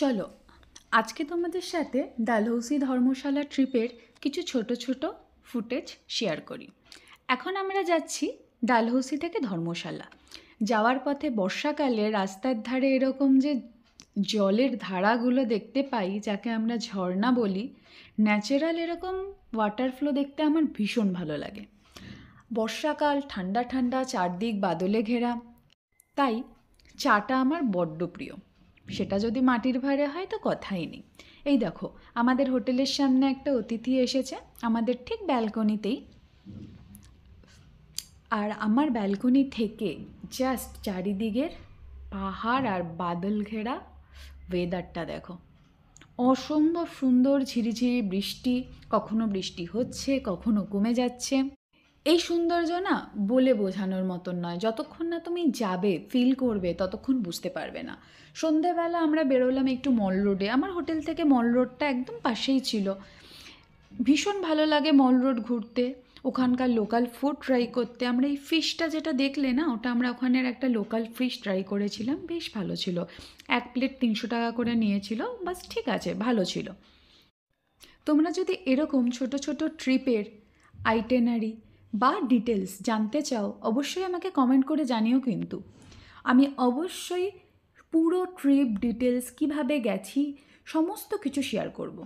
চলো আজকে তোমাদের সাথে ডালহৌসি ধর্মশালা ট্রিপের কিছু ছোট ছোট ফুটেজ শেয়ার করি। এখন আমরা যাচ্ছি ডালহৌসি থেকে ধর্মশালা। যাওয়ার পথে বর্ষাকালে রাস্তার ধারে এরকম যে জলের ধারাগুলো দেখতে পাই, যাকে আমরা ঝর্ণা বলি, ন্যাচারাল এরকম ওয়াটার ফ্লো দেখতে আমার ভীষণ ভালো লাগে। বর্ষাকাল, ঠান্ডা ঠান্ডা, চারদিক বাদলে ঘেরা, তাই চাটা আমার বড্ড প্রিয়। সেটা যদি মাটির ভাঁড়ে হয় তো কথাই নেই। এই দেখো, আমাদের হোটেলের সামনে একটা অতিথি এসেছে, আমাদের ঠিক ব্যালকনিতেই। আর আমার ব্যালকনি থেকে জাস্ট চারিদিকের পাহাড় আর বাদল ঘেরা ওয়েদারটা দেখো, অসম্ভব সুন্দর। ঝিরিঝিরি বৃষ্টি, কখনো বৃষ্টি হচ্ছে, কখনো কমে যাচ্ছে। এই সৌন্দর্য না বলে বোঝানোর মতন নয়। যতক্ষণ না তুমি যাবে, ফিল করবে, ততক্ষণ বুঝতে পারবে না। সন্ধেবেলা আমরা বেরোলাম একটু মল রোডে। আমার হোটেল থেকে মল রোডটা একদম পাশেই ছিল। ভীষণ ভালো লাগে মল রোড ঘুরতে, ওখানকার লোকাল ফুড ট্রাই করতে। আমরা এই ফিশটা যেটা দেখলে না, ওটা আমরা ওখানের একটা লোকাল ফিশ ট্রাই করেছিলাম, বেশ ভালো ছিল। 1 প্লেট 300 টাকা করে নিয়েছিল, বাস ঠিক আছে, ভালো ছিল। তোমরা যদি এরকম ছোট ছোট ট্রিপের আইটেনারি বা ডিটেলস জানতে চাও, অবশ্যই আমাকে কমেন্ট করে জানিও। কিন্তু আমি অবশ্যই পুরো ট্রিপ ডিটেলস, কিভাবে গেছি, সমস্ত কিছু শেয়ার করব।